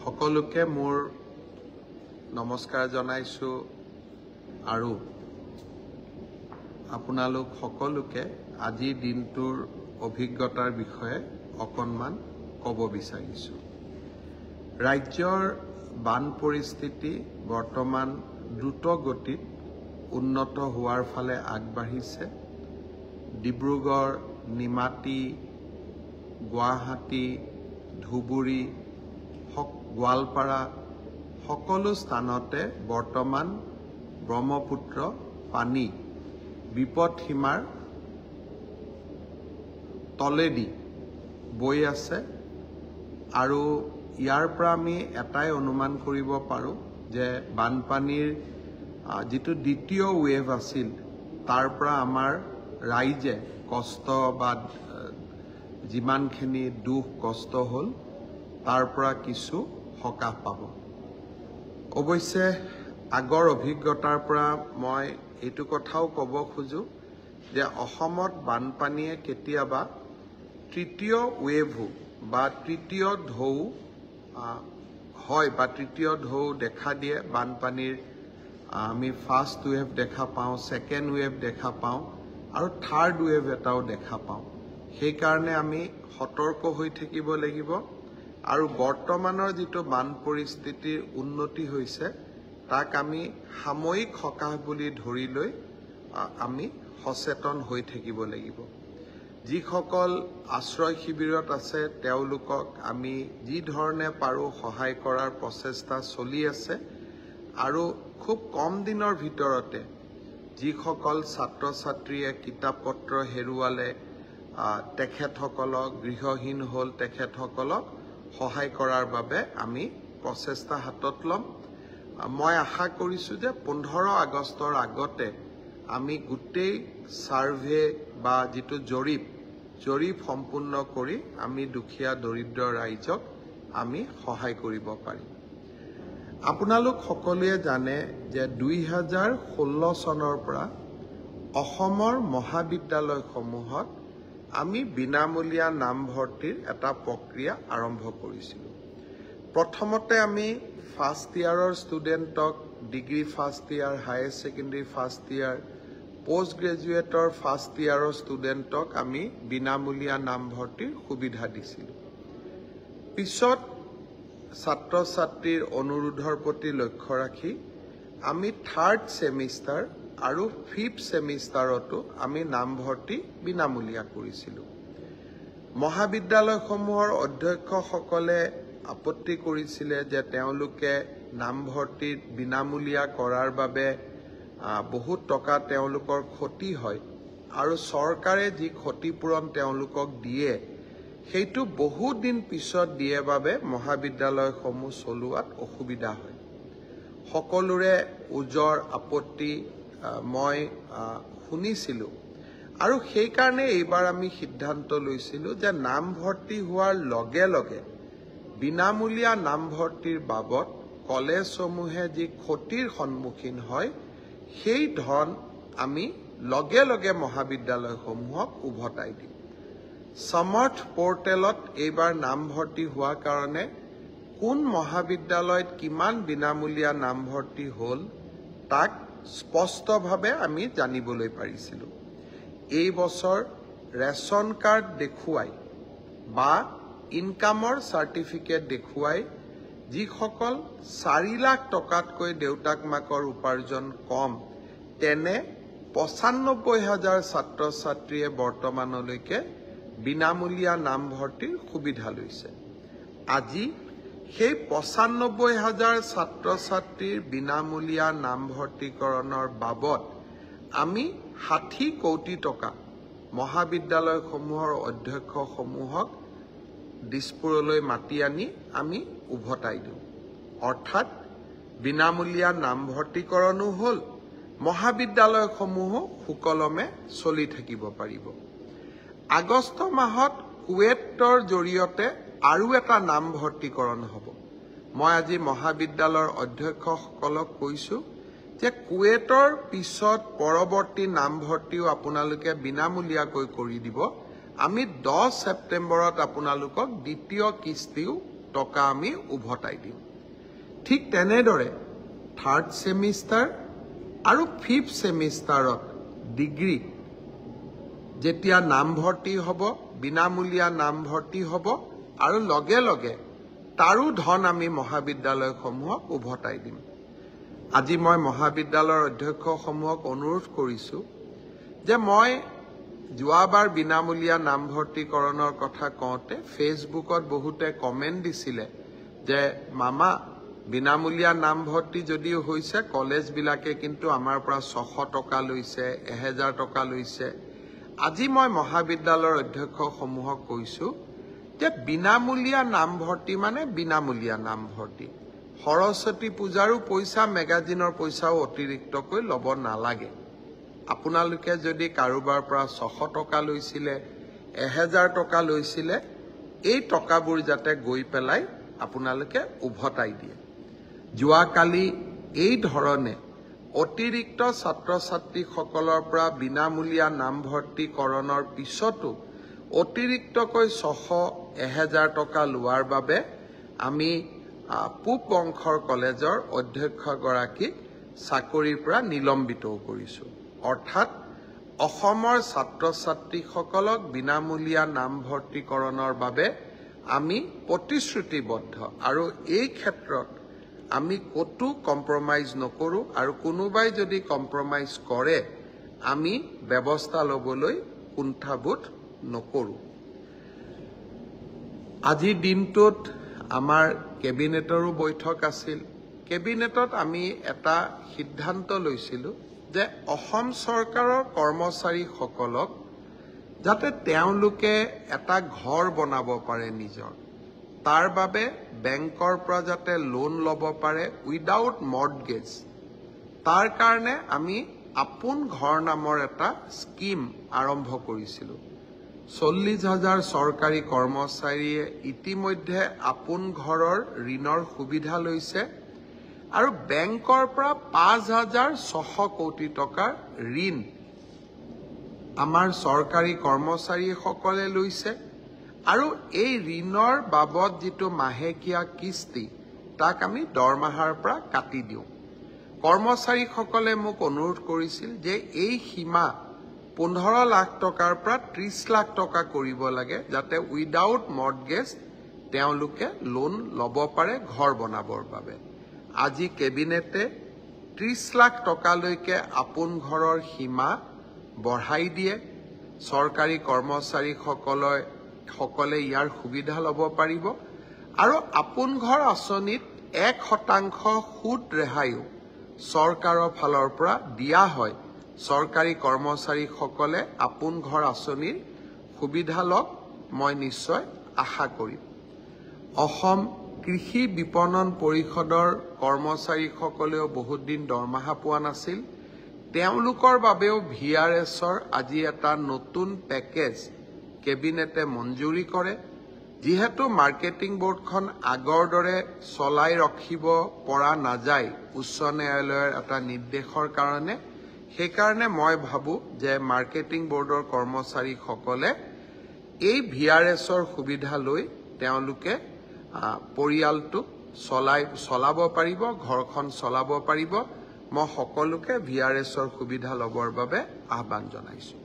সকলোকে মোৰ নমস্কাৰ জনাইছো আৰু আপোনালোক সকলোকে আজি দিনটোৰ অভিজ্ঞতাৰ বিষয়ে অকণমান ক'ব বিচাৰিছো। ৰাজ্যৰ বান পৰিস্থিতি বৰ্তমান দ্ৰুত গতিত উন্নত হোৱাৰ ফালে আগবাঢ়িছে। ডিব্ৰুগড়, নিমাতী, গুৱাহাটী, ধুবুৰী, গোৱালপাৰা সকলো স্থানতে বৰ্তমান ব্ৰহ্মপুত্ৰ পানী বিপদসীমাৰ তলেদি বৈ আছে আৰু ইয়াৰ পৰা আমি এটাই অনুমান কৰিব পাৰো যে বানপানীৰ যিটো দ্বিতীয় ৱেভ আছিল তাৰ পৰা আমাৰ ৰাইজে কষ্ট বা যিমানখিনি দুখ কষ্ট হ'ল তাৰ পৰা কিছু সকাহ পাব। অৱশ্যে আগৰ অভিজ্ঞতাৰ পৰা মই এইটো কথাও ক'ব খোজো যে অসমত বানপানীয়ে কেতিয়াবা তৃতীয় ৱেভো বা তৃতীয় ঢৌ হয় বা তৃতীয় ঢৌ দেখা দিয়ে। বানপানীৰ আমি ফাৰ্ষ্ট ৱেভ দেখা পাওঁ, ছেকেণ্ড ৱেভ দেখা পাওঁ আৰু থাৰ্ড ৱেভ এটাও দেখা পাওঁ। সেইকাৰণে আমি সতৰ্ক হৈ থাকিব লাগিব আৰু বৰ্তমানৰ যিটো বান পৰিস্থিতিৰ উন্নতি হৈছে তাক আমি সাময়িক সকাহ বুলি ধৰি লৈ আমি সচেতন হৈ থাকিব লাগিব। যিসকল আশ্ৰয় শিবিৰত আছে তেওঁলোকক আমি যি ধৰণে পাৰোঁ সহায় কৰাৰ প্ৰচেষ্টা চলি আছে আৰু খুব কম দিনৰ ভিতৰতে যিসকল ছাত্ৰ ছাত্ৰীয়ে কিতাপ পত্ৰ হেৰুৱালে তেখেতসকলক গৃহহীন হ'ল তেখেতসকলক সহায় কৰাৰ বাবে আমি প্ৰচেষ্টা হাতত ল'ম। মই আশা কৰিছোঁ যে 15 আগষ্টৰ আগতে আমি গোটেই সাৰ্ভে বা যিটো জৰীপ সম্পূৰ্ণ কৰি আমি দুখীয়া দৰিদ্ৰ ৰাইজক আমি সহায় কৰিব পাৰিম। আপোনালোক সকলোৱে জানে যে 2016 চনৰ পৰা অসমৰ মহাবিদ্যালয়সমূহত আমি বিনামূলীয়া নামভৰ্তিৰ এটা প্ৰক্ৰিয়া আৰম্ভ কৰিছিলোঁ। প্ৰথমতে আমি ফাৰ্ষ্ট ইয়াৰৰ ষ্টুডেণ্টক degree first year, higher secondary first year, post গ্ৰেজুৱেটৰ ফাৰ্ষ্ট ইয়াৰৰ ষ্টুডেণ্টক আমি বিনামূলীয়া নামভৰ্তিৰ সুবিধা দিছিলোঁ। পিছত ছাত্ৰ ছাত্ৰীৰ অনুৰোধৰ প্ৰতি লক্ষ্য ৰাখি আমি থাৰ্ড ছেমিষ্টাৰ আৰু ফিফ্থ ছেমিষ্টাৰতো আমি নামভৰ্তি বিনামূলীয়া কৰিছিলোঁ। মহাবিদ্যালয়সমূহৰ অধ্যক্ষসকলে আপত্তি কৰিছিলে যে তেওঁলোকে নামভৰ্তিত বিনামূলীয়া কৰাৰ বাবে বহুত টকা তেওঁলোকৰ ক্ষতি হয় আৰু চৰকাৰে যি ক্ষতিপূৰণ তেওঁলোকক দিয়ে সেইটো বহুত দিন পিছত দিয়ে বাবে মহাবিদ্যালয়সমূহ চলোৱাত অসুবিধা হয়। সকলোৰে ওজৰ আপত্তি মই শুনিছিলোঁ আৰু সেইকাৰণে এইবাৰ আমি সিদ্ধান্ত লৈছিলোঁ যে নামভৰ্তি হোৱাৰ লগে লগে বিনামূলীয়া নামভৰ্তিৰ বাবদ কলেজসমূহে যি ক্ষতিৰ সন্মুখীন হয় সেই ধন আমি লগে লগে মহাবিদ্যালয়সমূহক উভতাই দিম। সমৰ্থ পৰ্টেলত এইবাৰ নামভৰ্তি হোৱাৰ কাৰণে কোন মহাবিদ্যালয়ত কিমান বিনামূলীয়া নামভৰ্তি হ'ল তাক স্পষ্টভাৱে আমি জানিবলৈ পাৰিছিলোঁ। এই বছৰ ৰেচন কাৰ্ড দেখুৱাই বা ইনকামৰ চাৰ্টিফিকেট দেখুৱাই যিসকল 4 লাখ টকাতকৈ দেউতাক মাকৰ উপাৰ্জন কম তেনে 95,000 ছাত্ৰ ছাত্ৰীয়ে বৰ্তমানলৈকে বিনামূলীয়া নামভৰ্তিৰ সুবিধা লৈছে। আজি সেই 95,000 ছাত্ৰ ছাত্ৰীৰ বিনামূলীয়া নামভৰ্তিকৰণৰ বাবদ আমি 60 কোটি টকা মহাবিদ্যালয়সমূহৰ অধ্যক্ষসমূহক দিছপুৰলৈ মাতি আনি আমি উভতাই দিওঁ। অৰ্থাৎ বিনামূলীয়া নামভৰ্তিকৰণো হ'ল, মহাবিদ্যালয়সমূহো সুকলমে চলি থাকিব পাৰিব। আগষ্ট মাহত কুৱেটৰ জৰিয়তে আৰু এটা নামভৰ্তিকৰণ হ'ব। মই আজি মহাবিদ্যালয়ৰ অধ্যক্ষসকলক কৈছোঁ যে কুৱেটৰ পিছত পৰৱৰ্তী নামভৰ্তিও আপোনালোকে বিনামূলীয়াকৈ কৰি দিব। আমি 10 ছেপ্টেম্বৰত আপোনালোকক দ্বিতীয় কিস্তিও টকা আমি উভতাই দিম ঠিক তেনেদৰে থাৰ্ড সেমিষ্টাৰ আৰু ফিফ্থ সেমিষ্টাৰত ডিগ্ৰী যেতিয়া নামভৰ্তি হ'ব বিনামূলীয়া নামভৰ্তি হ'ব আৰু লগে লগে তাৰো ধন আমি মহাবিদ্যালয়সমূহক উভতাই দিম আজি মই মহাবিদ্যালয়ৰ অধ্যক্ষসমূহক অনুৰোধ কৰিছো যে মই যোৱাবাৰ বিনামূলীয়া নামভৰ্তিকৰণৰ কথা কওঁতে ফেচবুকত বহুতে কমেন্ট দিছিলে যে মামা বিনামূলীয়া নামভৰ্তি যদিও হৈছে কলেজবিলাকে কিন্তু আমাৰ পৰা 600 টকা লৈছে 1000 টকা লৈছে আজি মই মহাবিদ্যালয়ৰ অধ্যক্ষসমূহক কৈছো যে বিনামূলীয়া নামভৰ্তি মানে বিনামূলীয়া নামভৰ্তি সৰস্বতী পূজাৰো পইচা মেগাজিনৰ পইচাও অতিৰিক্তকৈ ল'ব নালাগে আপোনালোকে যদি কাৰোবাৰ পৰা 600 টকা লৈছিলে 1000 টকা লৈছিলে এই টকাবোৰ যাতে গৈ পেলাই আপোনালোকে উভতাই দিয়ে যোৱাকালি এই ধৰণে অতিৰিক্ত ছাত্ৰ ছাত্ৰীসকলৰ পৰা বিনামূলীয়া নামভৰ্তিকৰণৰ পিছতো অতিৰিক্তকৈ 600-1000 টকা লোৱাৰ বাবে আমি পূব বংশৰ কলেজৰ অধ্যক্ষগৰাকীক চাকৰিৰ পৰা নিলম্বিতও কৰিছোঁ অৰ্থাৎ অসমৰ ছাত্ৰ ছাত্ৰীসকলক বিনামূলীয়া নামভৰ্তিকৰণৰ বাবে আমি প্ৰতিশ্ৰুতিবদ্ধ আৰু এই ক্ষেত্ৰত আমি কতো কম্প্ৰমাইজ নকৰো আৰু কোনোবাই যদি কম্প্ৰমাইজ কৰে আমি ব্যৱস্থা লবলৈ কুণ্ঠাবোধ নকৰো আজি দিনটোত আমাৰ কেবিনেটৰো বৈঠক আছিল কেবিনেটত আমি এটা সিদ্ধান্ত লৈছিলো যে অসম চৰকাৰৰ কৰ্মচাৰীসকলক যাতে তেওঁলোকে এটা ঘৰ বনাব পাৰে নিজৰ তাৰ বাবে বেংকৰ পৰা যাতে লোন ল'ব পাৰে উইদাউট মৰ্টগেজ তাৰ কাৰণে আমি আপোন ঘৰ নামৰ এটা স্কিম আৰম্ভ কৰিছিলো 40,000 চৰকাৰী কৰ্মচাৰীয়ে ইতিমধ্যে আপোন ঘৰৰ ঋণৰ সুবিধা লৈছে আৰু বেংকৰ পৰা 5,600 কোটি টকাৰ ঋণ আমাৰ চৰকাৰী কৰ্মচাৰীসকলে লৈছে আৰু এই ঋণৰ বাবদ যিটো মাহেকীয়া কিস্তি তাক আমি দৰমহাৰ পৰা কাটি দিওঁ কৰ্মচাৰীসকলে মোক অনুৰোধ কৰিছিল যে এই সীমা 15 লাখ টকাৰ পৰা 30 লাখ টকা কৰিব লাগে যাতে উইদাউট মৰ্টগেজ তেওঁলোকে লোন ল'ব পাৰে ঘৰ বনাবৰ বাবে আজি কেবিনেটে 30 লাখ টকালৈকে আপোন ঘৰৰ সীমা বঢ়াই দিয়ে চৰকাৰী কৰ্মচাৰীসকলে ইয়াৰ সুবিধা ল'ব পাৰিব আৰু আপোন ঘৰ আঁচনিত 1% সুদ ৰেহাইও চৰকাৰৰ ফালৰ পৰা দিয়া হয় চৰকাৰী কৰ্মচাৰীসকলে আপোন ঘৰ আঁচনিৰ সুবিধা লওক মই নিশ্চয় আশা কৰিম অসম কৃষি বিপণন পৰিষদৰ কৰ্মচাৰীসকলেও বহুত দিন দৰমহা পোৱা নাছিল তেওঁলোকৰ বাবেও ভিআৰএছৰ আজি এটা নতুন পেকেজ কেবিনেটে মঞ্জুৰি কৰে যিহেতু মাৰ্কেটিং বোৰ্ডখন আগৰ দৰে চলাই ৰাখিব পৰা নাযায় উচ্চ ন্যায়ালয়ৰ এটা নিৰ্দেশৰ কাৰণে সেইকাৰণে মই ভাবো যে মাৰ্কেটিং বোৰ্ডৰ কৰ্মচাৰীসকলে এই ভিআৰএছৰ সুবিধা লৈ তেওঁলোকে পৰিয়ালটো চলাব পাৰিব ঘৰখন চলাব পাৰিব মই সকলোকে ভিআৰএছৰ সুবিধা ল'বৰ বাবে আহ্বান জনাইছো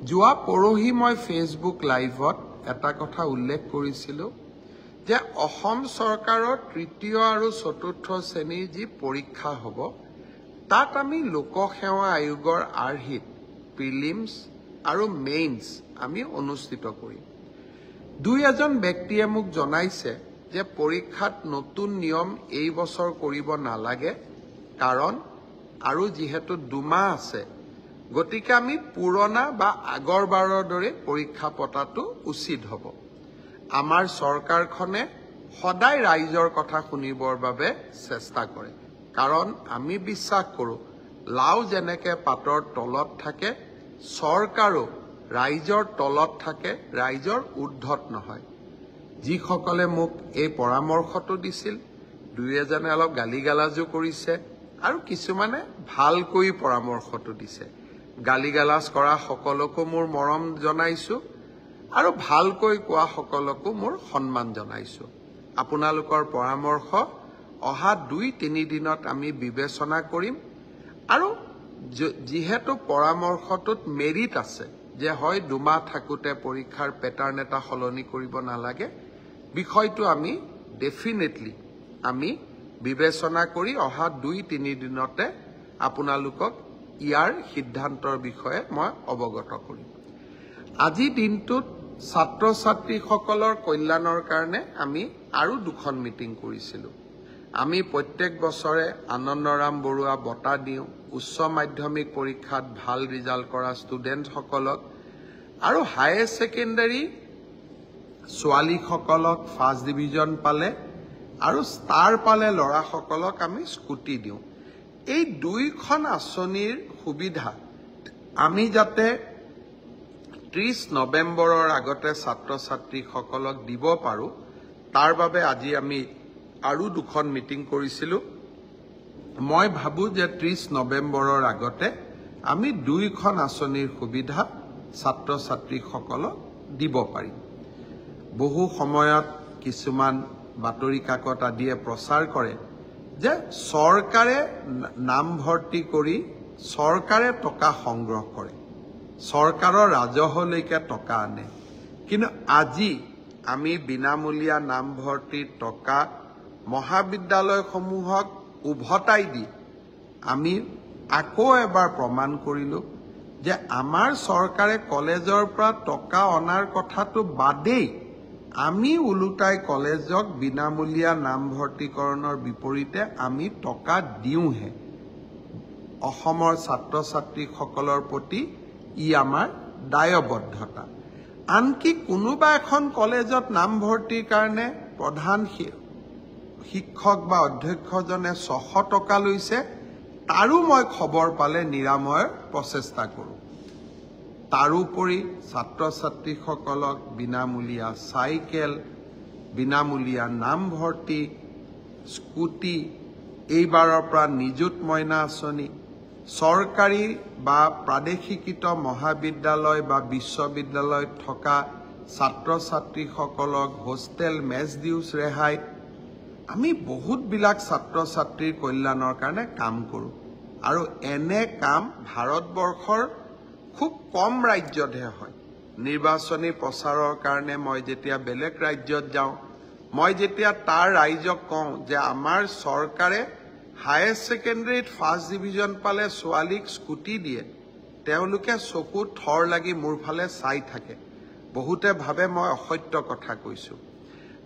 যোৱা পৰহি মই ফেচবুক লাইভত এটা কথা উল্লেখ কৰিছিলো যে অসম চৰকাৰৰ তৃতীয় আৰু চতুৰ্থ শ্ৰেণীৰ যি পৰীক্ষা হ'ব তাত আমি লোকসেৱা আয়োগৰ আৰ্হিত প্ৰিলিমছ আৰু মেইনছ আমি অনুষ্ঠিত কৰিম দুই এজন ব্যক্তিয়ে মোক জনাইছে যে পৰীক্ষাত নতুন নিয়ম এই বছৰ কৰিব নালাগে কাৰণ আৰু যিহেতু দুমাহ আছে গতিকে আমি পুৰণা বা আগৰবাৰৰ দৰে পৰীক্ষা পতাটো উচিত হ'ব আমাৰ চৰকাৰখনে সদায় ৰাইজৰ কথা শুনিবৰ বাবে চেষ্টা কৰে কাৰণ আমি বিশ্বাস কৰো লাও যেনেকে পাতৰ তলত থাকে চৰকাৰো ৰাইজৰ তলত থাকে ৰাইজৰ ঊৰ্ধ্বত নহয় যিসকলে মোক এই পৰামৰ্শটো দিছিল দুই এজনে অলপ গালিগালাজো কৰিছে আৰু কিছুমানে ভালকৈ পৰামৰ্শটো দিছে গালিগালাজ কৰা সকলকো মোৰ মৰম জনাইছো আৰু ভালকৈ কোৱা সকলকো মোৰ সন্মান জনাইছো আপোনালোকৰ পৰামৰ্শ অহা 2-3 দিনত আমি বিবেচনা কৰিম আৰু যেহেতু পৰামৰ্শটোত মেৰিট আছে যে হয় 2 মাহ থাকোতে পৰীক্ষাৰ প্যাটাৰ্ন এটা সলনি কৰিব নালাগে বিষয়টো আমি ডেফিনেটলি আমি বিবেচনা কৰি অহা 2-3 দিনতে আপোনালোকক ইয়াৰ সিদ্ধান্তৰ বিষয়ে মই অৱগত কৰিম আজি দিনটোত ছাত্ৰ ছাত্ৰীসকলৰ কল্যাণৰ কাৰণে আমি আৰু 2খন মিটিং কৰিছিলো আমি প্ৰত্যেক বছৰে আনন্দৰাম বৰুৱা বঁটা দিওঁ উচ্চ মাধ্যমিক পৰীক্ষাত ভাল ৰিজাল্ট কৰা ষ্টুডেণ্টসকলক আৰু হায়াৰ সেকেন্ডাৰী ছোৱালীসকলক ফাৰ্ষ্ট ডিভিজন পালে আৰু ষ্টাৰ পালে ল'ৰাসকলক আমি স্কুটি দিওঁ এই 2খন আঁচনিৰ সুবিধা আমি যাতে 30 নৱেম্বৰৰ আগতে ছাত্ৰ ছাত্ৰীসকলক দিব পাৰো তাৰ বাবে আজি আমি আৰু 2খন মিটিং কৰিছিলো মই ভাবো যে 30 নৱেম্বৰৰ আগতে আমি 2খন আঁচনিৰ সুবিধা ছাত্ৰ ছাত্ৰীসকলক দিব পাৰিম বহু সময়ত কিছুমান বাতৰি কাকত আদিয়ে প্ৰচাৰ কৰে যে চৰকাৰে নাম ভৰ্তি কৰি চৰকাৰে টকা সংগ্ৰহ কৰে চৰকাৰৰ ৰাজহলৈকে টকা আনে কিন্তু আজি আমি বিনামূলীয়া নাম ভৰ্তিৰ টকা মহাবিদ্যালয়সমূহক উভতাই দি আমি আকৌ এবাৰ প্ৰমাণ কৰিলো যে আমাৰ চৰকাৰে কলেজৰ পৰা টকা অনাৰ কথাটো বাদেই আমি উলুটাই কলেজক বিনামূলীয়া নাম ভৰ্তিকৰণৰ বিপৰীতে আমি টকা দিওঁহে অসমৰ ছাত্ৰ ছাত্ৰীসকলৰ প্ৰতি ই আমাৰ দায়বদ্ধতা আনকি কোনোবা এখন কলেজত নাম ভৰ্তিৰ কাৰণে প্ৰধান শিক্ষক বা অধ্যক্ষজনে 600 টকা লৈছে তাৰো মই খবৰ পালে নিৰাময়ৰ প্ৰচেষ্টা কৰোঁ তাৰোপৰি ছাত্ৰ ছাত্ৰীসকলক বিনামূলীয়া চাইকেল বিনামূলীয়া নাম ভৰ্তি স্কুটি এইবাৰৰ পৰা নিযুত মইনা আঁচনি চৰকাৰী বা প্ৰাদেশিকৃত মহাবিদ্যালয় বা বিশ্ববিদ্যালয়ত থকা ছাত্ৰ ছাত্ৰীসকলক হোষ্টেল মেছ ডিউজ ৰেহাই আমি বহুতবিলাক ছাত্ৰ ছাত্ৰীৰ কল্যাণৰ কাৰণে কাম কৰোঁ আৰু এনে কাম ভাৰতবৰ্ষৰ খুব কম ৰাজ্যতহে হয় নিৰ্বাচনী প্ৰচাৰৰ কাৰণে মই যেতিয়া বেলেগ ৰাজ্যত যাওঁ মই যেতিয়া তাৰ ৰাইজক কওঁ যে আমাৰ চৰকাৰে হায়াৰ সেকেন্ডাৰীত ফাৰ্ষ্ট ডিভিজন পালে ছোৱালীক স্কুটি দিয়ে তেওঁলোকে চকু থৰ লাগি মোৰ ফালে চাই থাকে বহুতে ভাবে মই অসত্য কথা কৈছো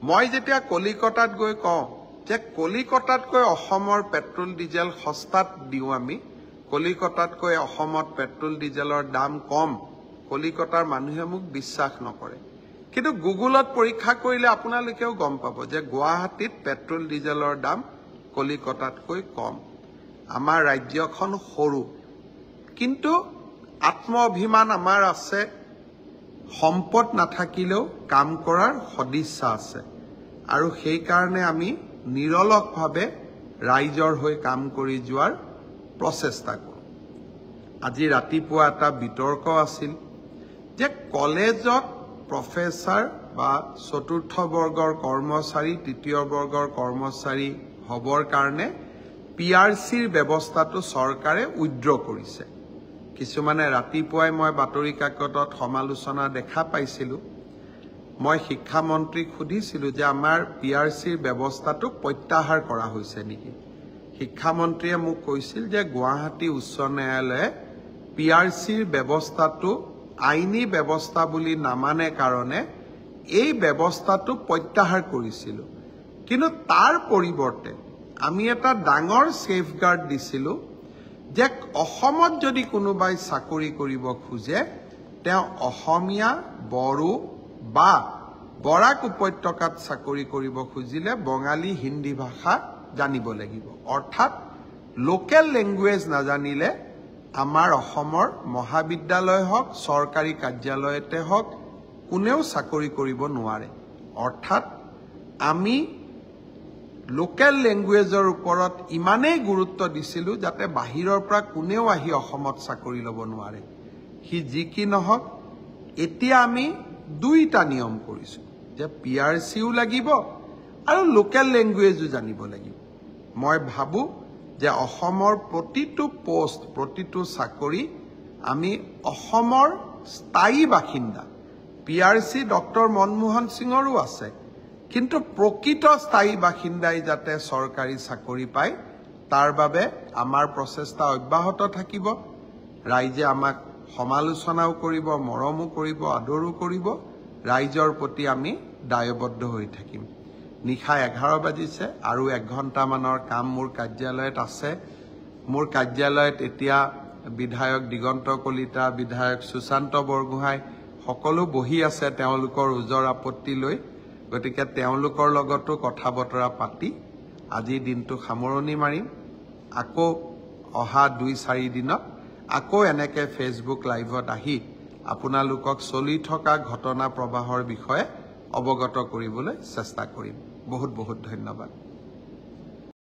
মই যেতিয়া কলিকতাত গৈ কওঁ যে কলিকতাতকৈ অসমৰ পেট্ৰল ডিজেল সস্তাত দিওঁ আমি কলিকতাতকৈ অসমত পেট্ৰল ডিজেলৰ দাম কম কলিকতাৰ মানুহে মোক বিশ্বাস নকৰে কিন্তু গুগলত পৰীক্ষা কৰিলে আপোনালোকেও গম পাব যে গুৱাহাটীত পেট্ৰল ডিজেলৰ দাম কলিকতাতকৈ কম আমাৰ ৰাজ্যখন সৰু কিন্তু আত্ম অভিমান আমাৰ আছে সম্পদ নাথাকিলেও কাম কৰাৰ সদিচ্ছা আছে আৰু সেই কাৰণে আমি নিৰলসভাৱে ৰাইজৰ হৈ কাম কৰি যোৱাৰ প্ৰচেষ্টা কৰোঁ আজি ৰাতিপুৱা এটা বিতৰ্ক আছিল যে কলেজত প্ৰফেসৰ বা চতুৰ্থ বৰ্গৰ কৰ্মচাৰী তৃতীয় বৰ্গৰ কৰ্মচাৰী হবৰ কাৰণে পিআৰচিৰ ব্যৱস্থাটো চৰকাৰে উইথড্ৰ কৰিছে কিছুমানে ৰাতিপুৱাই মই বাতৰি কাকতত সমালোচনা দেখা পাইছিলো মই শিক্ষা মন্ত্ৰীক সুধিছিলো যে আমাৰ পিআৰচিৰ ব্যৱস্থাটো প্ৰত্যাহাৰ কৰা হৈছে নেকি শিক্ষা মন্ত্ৰীয়ে মোক কৈছিল যে গুৱাহাটী উচ্চ ন্যায়ালয়ে পিআৰচিৰ ব্যৱস্থাটো আইনী ব্যৱস্থা বুলি নামানে কাৰণে এই ব্যৱস্থাটো প্ৰত্যাহাৰ কৰিছিল কিন্তু তাৰ পৰিৱৰ্তে আমি এটা ডাঙৰ সেফগাৰ্ড দিছিলো যে অসমত যদি কোনোবাই চাকৰি কৰিব খোজে তেওঁ অসমীয়া বড়ো বা বৰাক উপত্যকাত চাকৰি কৰিব খুজিলে বঙালী হিন্দী ভাষা জানিব লাগিব অৰ্থাৎ লোকেল ল্যাঙ্গুৱেজ নাজানিলে আমাৰ অসমৰ মহাবিদ্যালয় হওক চৰকাৰী কাৰ্যালয়তে হওক কোনেও চাকৰি কৰিব নোৱাৰে অৰ্থাৎ আমি লোকেল ল্যাঙ্গুৱেজৰ ওপৰত ইমানেই গুৰুত্ব দিছিলো যাতে বাহিৰৰ পৰা কোনেও আহি অসমত চাকৰি ল'ব নোৱাৰে হি যি কি নহওক এতিয়া আমি দুইটা নিয়ম কৰিছো যে পিআৰচিও লাগিব আৰু লোকেল লেংগুৱেজো জানিব লাগিব মই ভাবো যে অসমৰ প্ৰতিটো পোষ্ট প্ৰতিটো চাকৰি আমি অসমৰ স্থায়ী বাসিন্দা পিআৰচি ডক্টৰ মনমোহন সিঙৰো আছে কিন্তু প্ৰকৃত স্থায়ী বাসিন্দাই যাতে চৰকাৰী চাকৰি পায় তাৰ বাবে আমাৰ প্ৰচেষ্টা অব্যাহত থাকিব ৰাইজে আমাক সমালোচনাও কৰিব মৰমো কৰিব আদৰো কৰিব ৰাইজৰ প্ৰতি আমি দায়বদ্ধ হৈ থাকিম নিশা 11 বাজিছে আৰু 1 ঘণ্টামানৰ কাম মোৰ কাৰ্যালয়ত আছে মোৰ কাৰ্যালয়ত এতিয়া বিধায়ক দিগন্ত কলিতা বিধায়ক সুশান্ত বৰগোহাঁই সকলো বহি আছে তেওঁলোকৰ উজৰ আপত্তি লৈ গতিকে তেওঁলোকৰ লগতো কথা বতৰা পাতি আজি দিনটো সামৰণি মাৰিম আকৌ অহা 2-4 দিনত আকৌ এনেকে ফেচবুক লাইভত আহি আপোনালোকক চলি থকা ঘটনা প্ৰবাহৰ বিষয়ে অৱগত কৰিবলৈ চেষ্টা কৰিম বহুত বহুত ধন্যবাদ